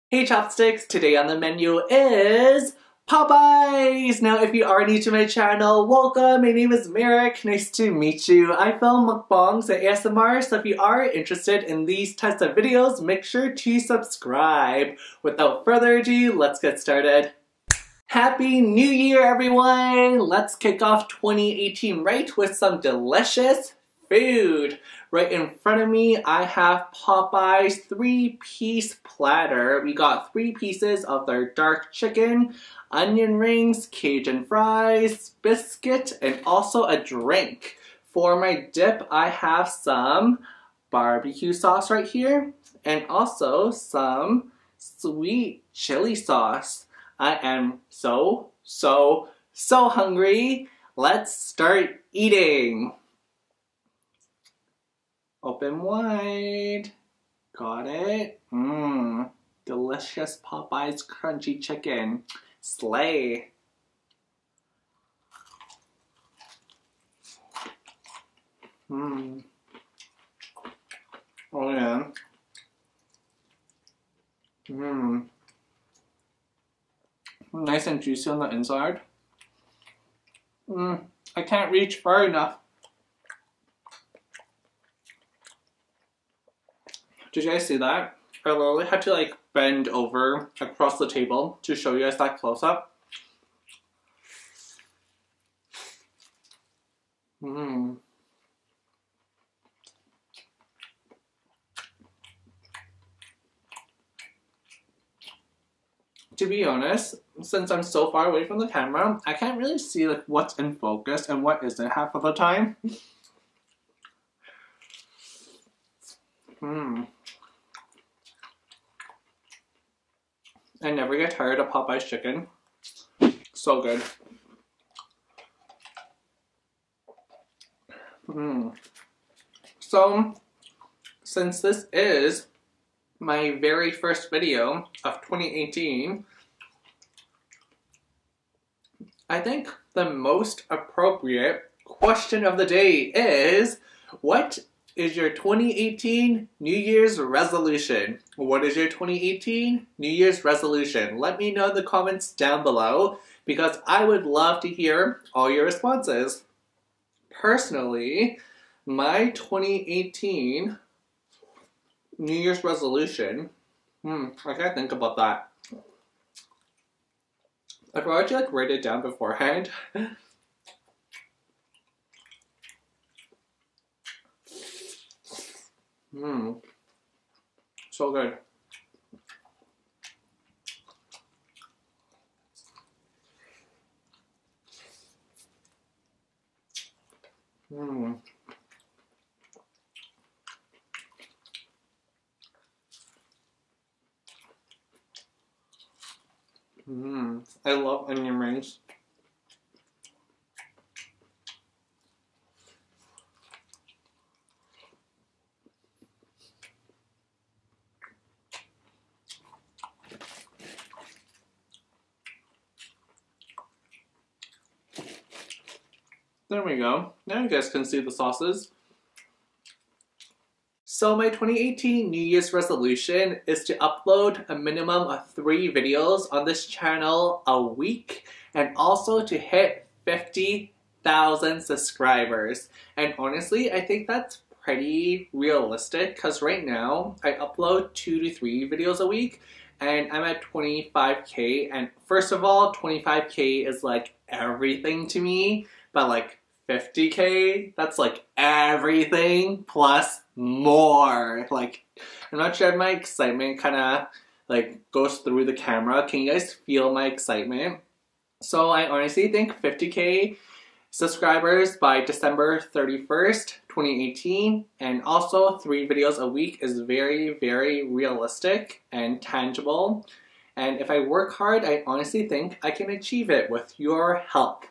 Hey Chopsticks, today on the menu is Popeyes! Now if you are new to my channel, welcome, my name is Merrick, nice to meet you. I film mukbangs and ASMR, so if you are interested in these types of videos, make sure to subscribe. Without further ado, let's get started. Happy New Year everyone! Let's kick off 2018 right with some delicious food. Right in front of me, I have Popeyes 3-piece platter. We got 3 pieces of their dark chicken, onion rings, Cajun fries, biscuit, and also a drink. For my dip, I have some barbecue sauce right here, and also some sweet chili sauce. I am so hungry. Let's start eating. Open wide. Got it. Delicious Popeyes crunchy chicken. Slay. Oh yeah. Nice and juicy on the inside. I can't reach far enough. Did you guys see that? I literally had to like bend over across the table to show you guys that close up. To be honest, since I'm so far away from the camera, I can't really see like what's in focus and what isn't half of the time. I never get tired of Popeye's chicken. So good. So, since this is my very first video of 2018, I think the most appropriate question of the day is, what is your 2018 New Year's resolution? What is your 2018 New Year's resolution? Let me know in the comments down below because I would love to hear all your responses. Personally, my 2018 New Year's resolution, I gotta think about that. I forgot to like write it down beforehand. So good. I love onion rings. There we go. Now you guys can see the sauces. So my 2018 New Year's resolution is to upload a minimum of 3 videos on this channel a week and also to hit 50,000 subscribers. And honestly, I think that's pretty realistic because right now I upload 2 to 3 videos a week and I'm at 25k, and first of all, 25k is like everything to me, but like 50k, that's like everything plus more. Like, I'm not sure if my excitement kind of like goes through the camera. Can you guys feel my excitement? So I honestly think 50k subscribers by December 31st, 2018, and also 3 videos a week is very realistic and tangible. And if I work hard, I honestly think I can achieve it with your help.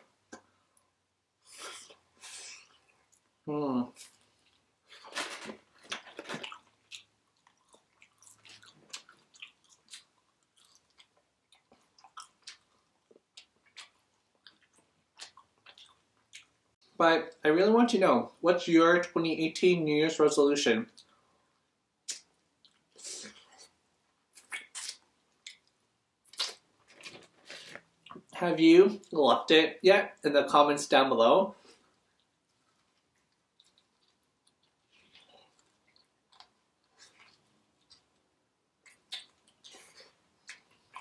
But I really want to know, what's your 2018 New Year's resolution? Have you left it yet in the comments down below?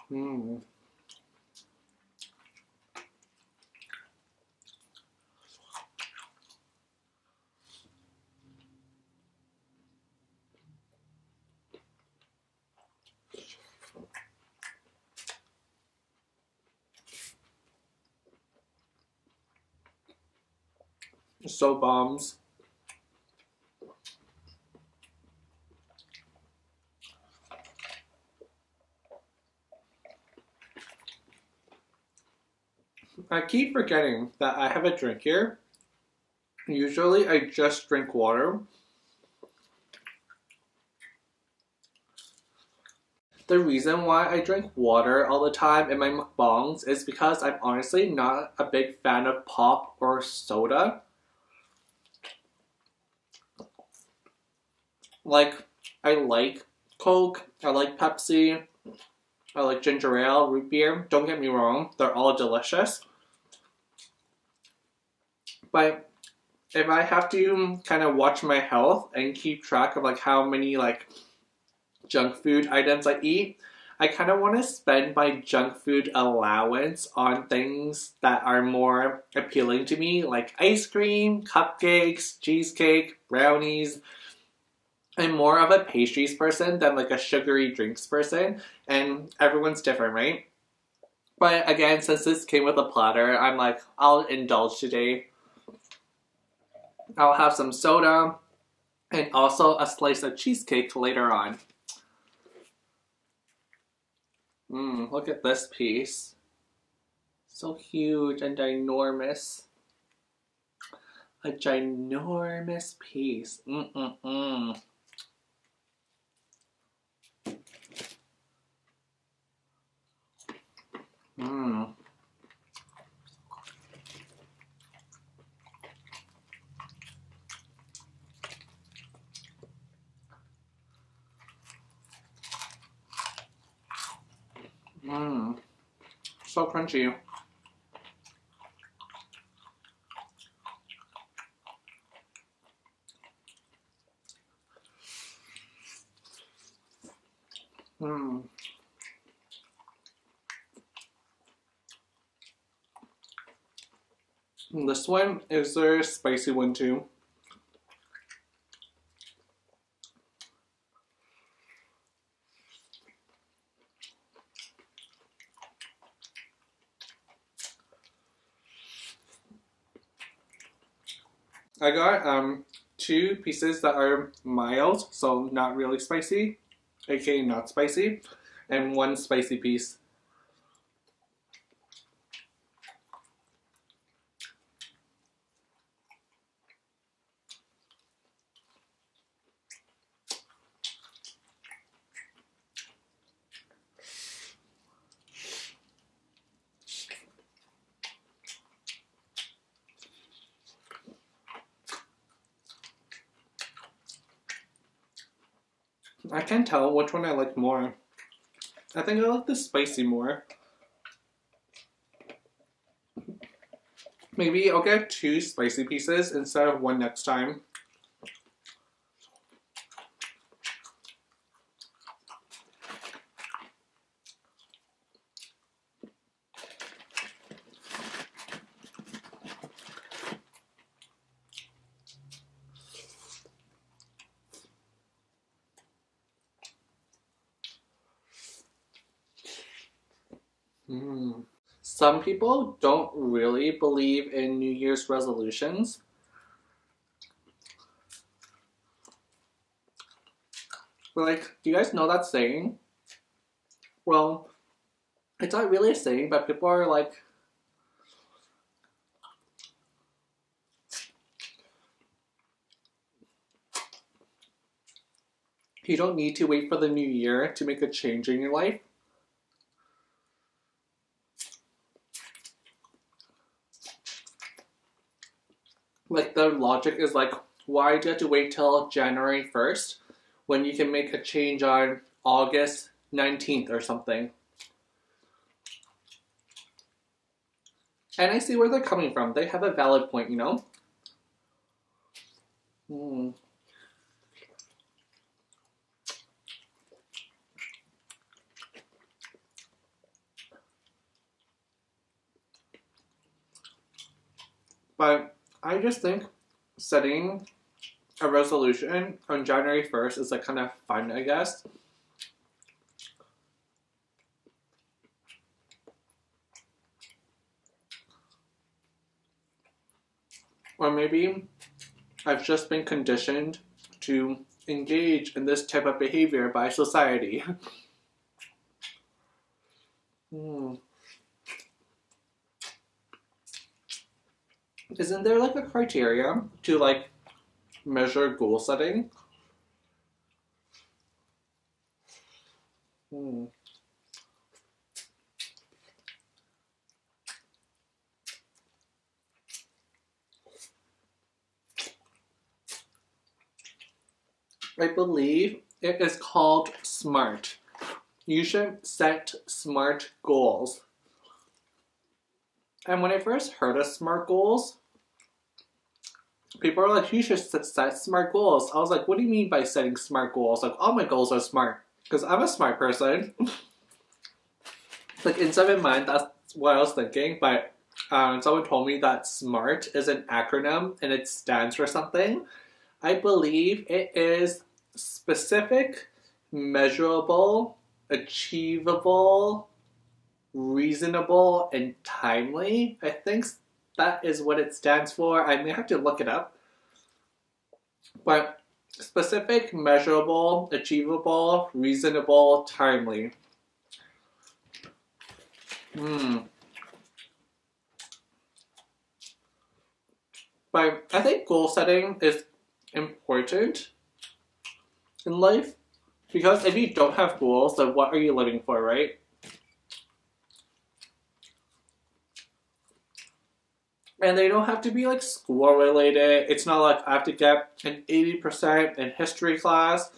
Mmm. So bombs. I keep forgetting that I have a drink here. Usually I just drink water. The reason why I drink water all the time in my mukbangs is because I'm honestly not a big fan of pop or soda. Like, I like Coke, I like Pepsi, I like ginger ale, root beer. Don't get me wrong, they're all delicious. But if I have to kind of watch my health and keep track of like how many like junk food items I eat, I kind of want to spend my junk food allowance on things that are more appealing to me, like ice cream, cupcakes, cheesecake, brownies. I'm more of a pastries person than like a sugary drinks person, and everyone's different, right? But again, since this came with a platter, I'm like, I'll indulge today. I'll have some soda and also a slice of cheesecake later on. Look at this piece. So huge and ginormous. A ginormous piece. So crunchy. This one is their spicy one too. I got two pieces that are mild, so not really spicy, aka not spicy, and one spicy piece. I can't tell which one I like more. I think I like the spicy more. Maybe I'll get two spicy pieces instead of one next time. Some people don't really believe in New Year's resolutions. But like, do you guys know that saying? Well, it's not really a saying, but people are like, you don't need to wait for the new year to make a change in your life. Like, the logic is like, why do you have to wait till January 1st when you can make a change on August 19th or something? And I see where they're coming from. They have a valid point, you know? But I just think setting a resolution on January 1st is like kind of fun, I guess. Or maybe I've just been conditioned to engage in this type of behavior by society. Isn't there like a criteria to like measure goal setting? I believe it is called SMART. You should set SMART goals. And when I first heard of SMART goals, people are like, you should set SMART goals. I was like, what do you mean by setting SMART goals? Like, all my goals are SMART. Because I'm a smart person. Like, inside my mind, that's what I was thinking. But someone told me that SMART is an acronym and it stands for something. I believe it is specific, measurable, achievable, reasonable, and timely. I think that is what it stands for. I may have to look it up. But specific, measurable, achievable, reasonable, timely. But I think goal setting is important in life, because if you don't have goals, then what are you living for, right? And they don't have to be like school related. It's not like I have to get an 80% in history class.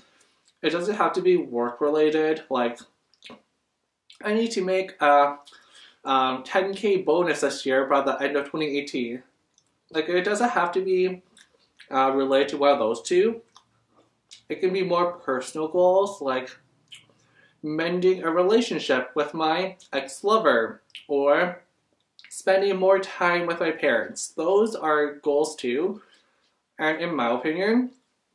It doesn't have to be work related. Like, I need to make a 10K bonus this year by the end of 2018. Like, it doesn't have to be related to one of those two. It can be more personal goals, like mending a relationship with my ex-lover, or spending more time with my parents. Those are goals too, and in my opinion,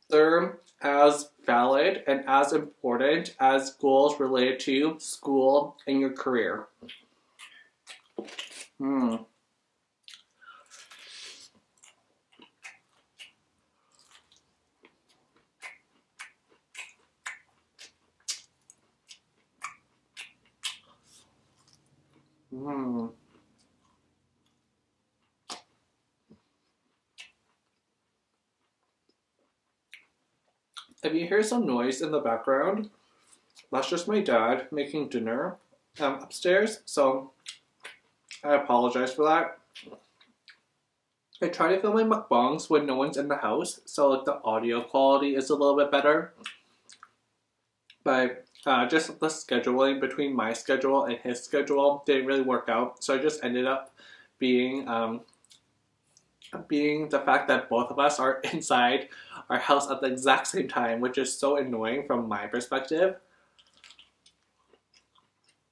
they're as valid and as important as goals related to school and your career. If you hear some noise in the background, that's just my dad making dinner upstairs, so I apologize for that. I try to film my mukbangs when no one's in the house, so like the audio quality is a little bit better. But just the scheduling between my schedule and his schedule didn't really work out, so I just ended up being the fact that both of us are inside our house at the exact same time, which is so annoying from my perspective.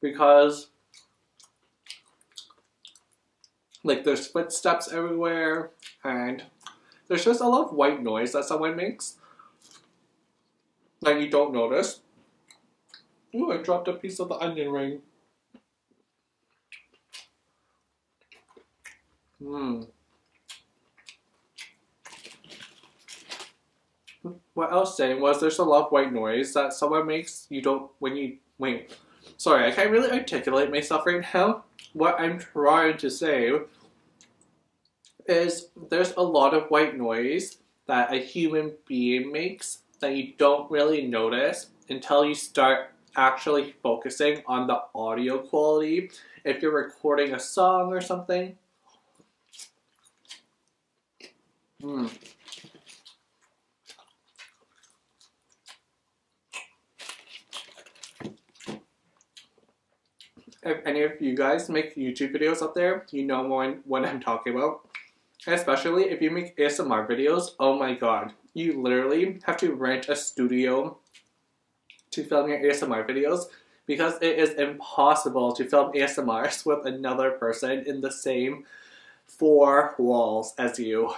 Because like there's footsteps everywhere, and there's just a lot of white noise that someone makes that you don't notice. Ooh, I dropped a piece of the onion ring. What I was saying was there's a lot of white noise that someone makes sorry, I can't really articulate myself right now. What I'm trying to say is there's a lot of white noise that a human being makes that you don't really notice until you start actually focusing on the audio quality. If you're recording a song or something. if any of you guys make YouTube videos out there, you know what I'm talking about. Especially if you make ASMR videos, oh my god. You literally have to rent a studio to film your ASMR videos because it is impossible to film ASMRs with another person in the same four walls as you.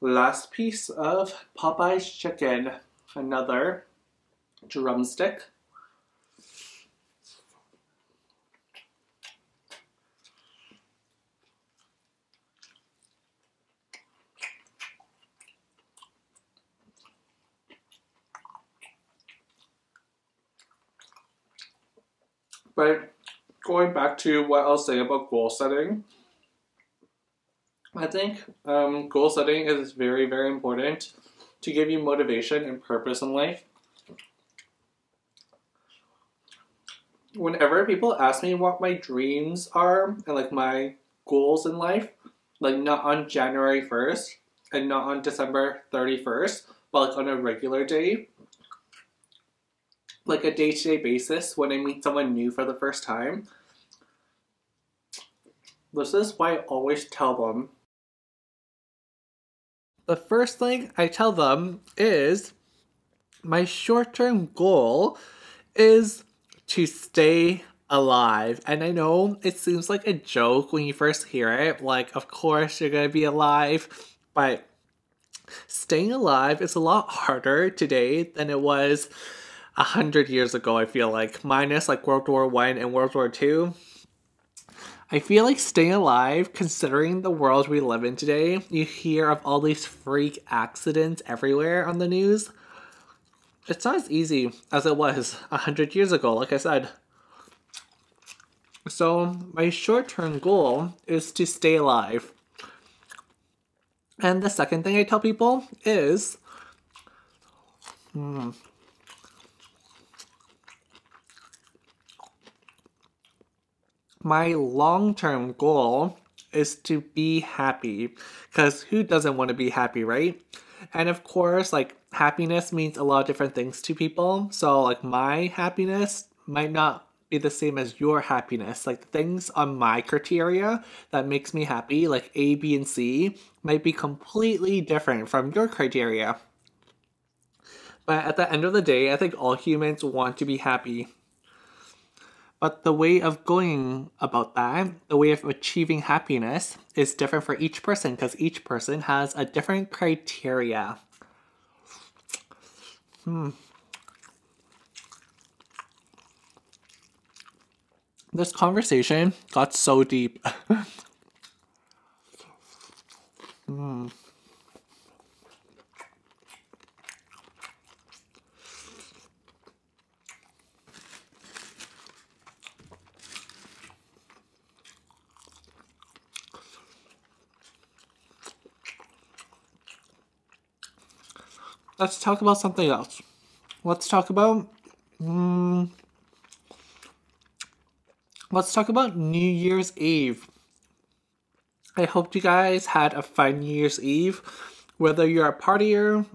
Last piece of Popeye's chicken, another drumstick. But going back to what I was saying about goal setting, I think goal setting is very, very important to give you motivation and purpose in life. Whenever people ask me what my dreams are and like my goals in life, like not on January 1st and not on December 31st, but like on a regular day, like a day-to-day basis when I meet someone new for the first time, this is why I always tell them. The first thing I tell them is my short-term goal is to stay alive. And I know it seems like a joke when you first hear it, like of course you're gonna be alive, but staying alive is a lot harder today than it was 100 years ago, I feel like, minus like World War I and World War II. I feel like staying alive, considering the world we live in today, you hear of all these freak accidents everywhere on the news. It's not as easy as it was 100 years ago, like I said. So my short-term goal is to stay alive. And the second thing I tell people is my long-term goal is to be happy, because who doesn't want to be happy, right? And of course, like, happiness means a lot of different things to people. So like my happiness might not be the same as your happiness. Like things on my criteria that makes me happy, like A, B, and C, might be completely different from your criteria. But at the end of the day, I think all humans want to be happy. But the way of going about that, the way of achieving happiness, is different for each person because each person has a different criteria. This conversation got so deep. Let's talk about something else. Let's talk about New Year's Eve. I hope you guys had a fun New Year's Eve. Whether you're a partier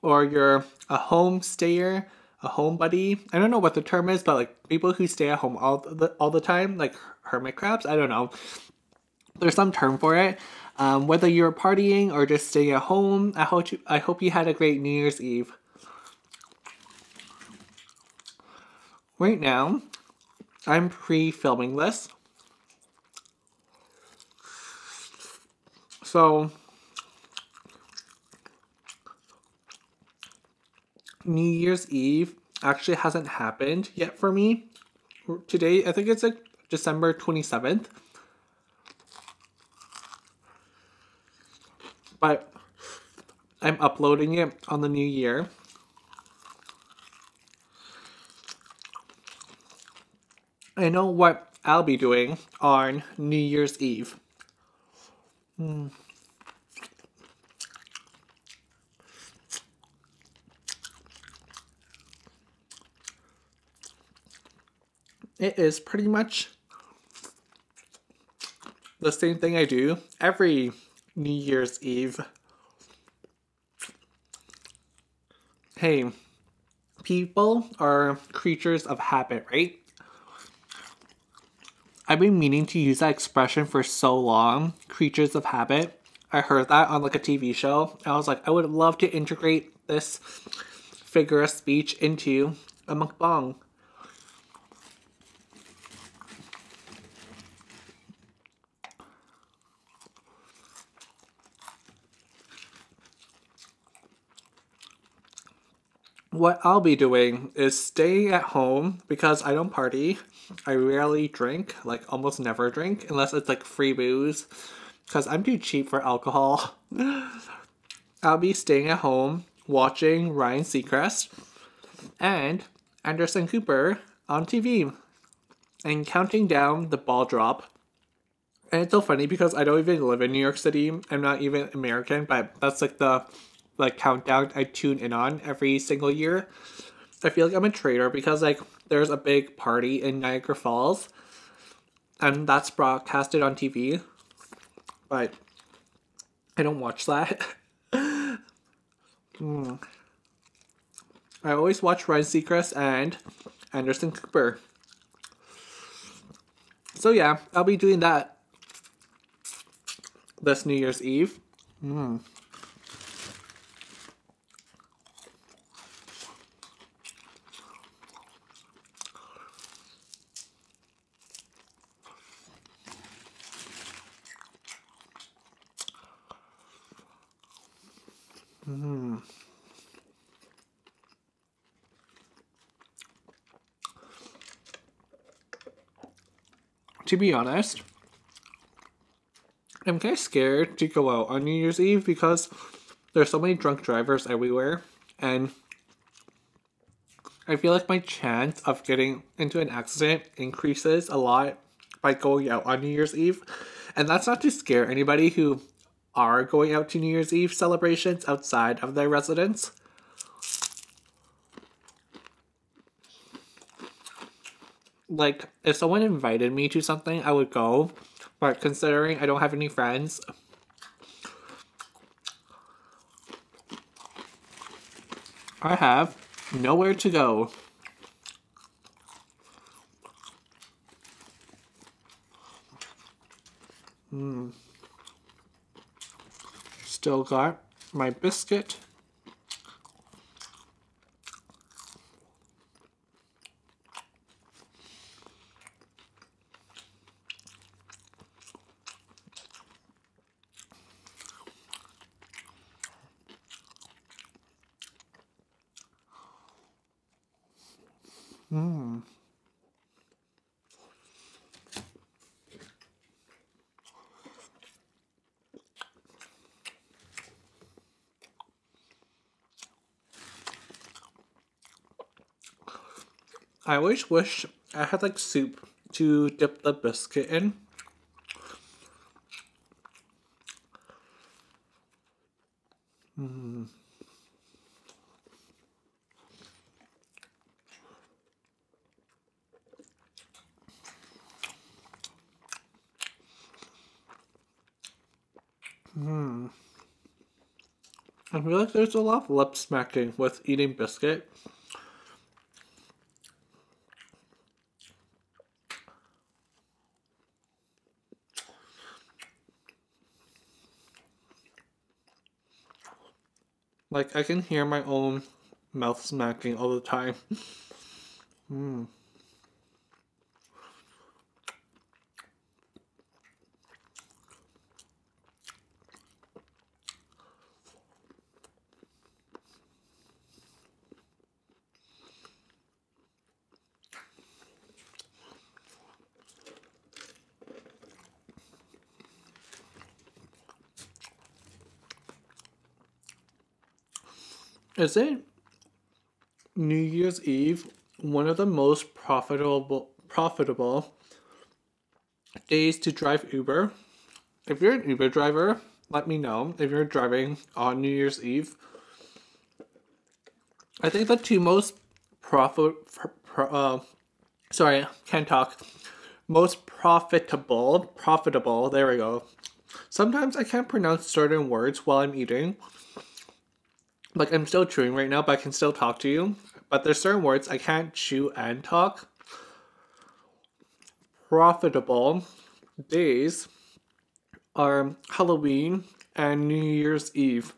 or you're a home stayer, a homebody. I don't know what the term is, but like people who stay at home all the time, like hermit crabs. I don't know. There's some term for it. Whether you're partying or just staying at home, I hope you had a great New Year's Eve. Right now, I'm pre-filming this. So, New Year's Eve actually hasn't happened yet for me. Today, I think it's like December 27th. But I'm uploading it on the new year. I know what I'll be doing on New Year's Eve. it is pretty much the same thing I do every New Year's Eve. Hey, people are creatures of habit, right? I've been meaning to use that expression for so long, creatures of habit. I heard that on like a TV show. I was like, I would love to integrate this figure of speech into a mukbang. What I'll be doing is staying at home because I don't party. I rarely drink, like almost never drink, unless it's like free booze, because I'm too cheap for alcohol. I'll be staying at home watching Ryan Seacrest and Anderson Cooper on TV and counting down the ball drop. And it's so funny because I don't even live in New York City. I'm not even American, but that's like the countdown I tune in on every single year. I feel like I'm a traitor because like there's a big party in Niagara Falls and that's broadcasted on TV, but I don't watch that. I always watch Ryan Seacrest and Anderson Cooper. So yeah, I'll be doing that this New Year's Eve. To be honest, I'm kind of scared to go out on New Year's Eve because there's so many drunk drivers everywhere, and I feel like my chance of getting into an accident increases a lot by going out on New Year's Eve. And that's not to scare anybody who are going out to New Year's Eve celebrations outside of their residence. Like, if someone invited me to something, I would go. But considering I don't have any friends, I have nowhere to go. Still got my biscuit. I always wish I had like soup to dip the biscuit in. I feel like there's a lot of lip smacking with eating biscuit. Like, I can hear my own mouth smacking all the time. Is it New Year's Eve one of the most profitable days to drive Uber? If you're an Uber driver, let me know if you're driving on New Year's Eve. I think the two most Sorry, can't talk. Most profitable, there we go. Sometimes I can't pronounce certain words while I'm eating. Like, I'm still chewing right now, but I can still talk to you. But there's certain words I can't chew and talk. Profitable days are Halloween and New Year's Eve.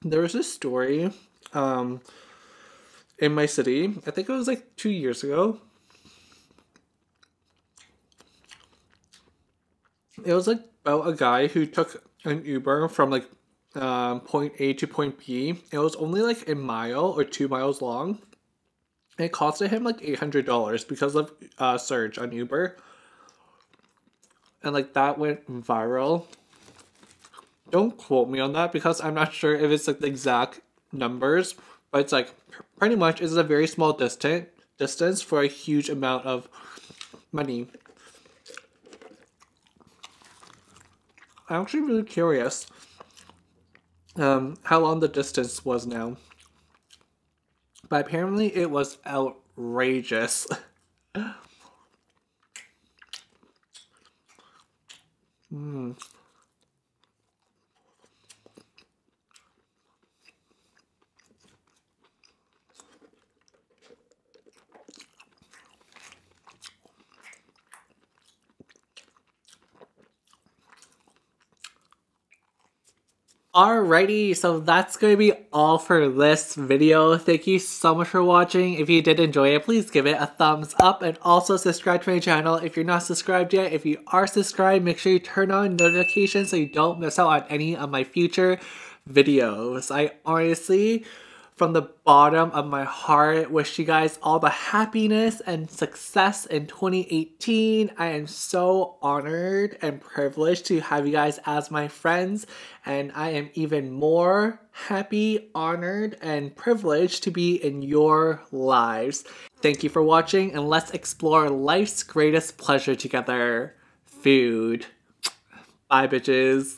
There was a story in my city, I think it was like 2 years ago. It was like about a guy who took an Uber from like point A to point B. It was only like a mile or 2 miles long. It costed him like $800 because of surge on Uber. And like that went viral. Don't quote me on that because I'm not sure if it's like the exact numbers, but it's like pretty much it's a very small distance for a huge amount of money. I'm actually really curious how long the distance was now. But apparently it was outrageous. Alrighty, so that's going to be all for this video. Thank you so much for watching. If you did enjoy it, please give it a thumbs up and also subscribe to my channel if you're not subscribed yet. If you are subscribed, make sure you turn on notifications so you don't miss out on any of my future videos. I honestly, from the bottom of my heart, wish you guys all the happiness and success in 2018. I am so honored and privileged to have you guys as my friends, and I am even more happy, honored, and privileged to be in your lives. Thank you for watching, and let's explore life's greatest pleasure together, food. Bye, bitches.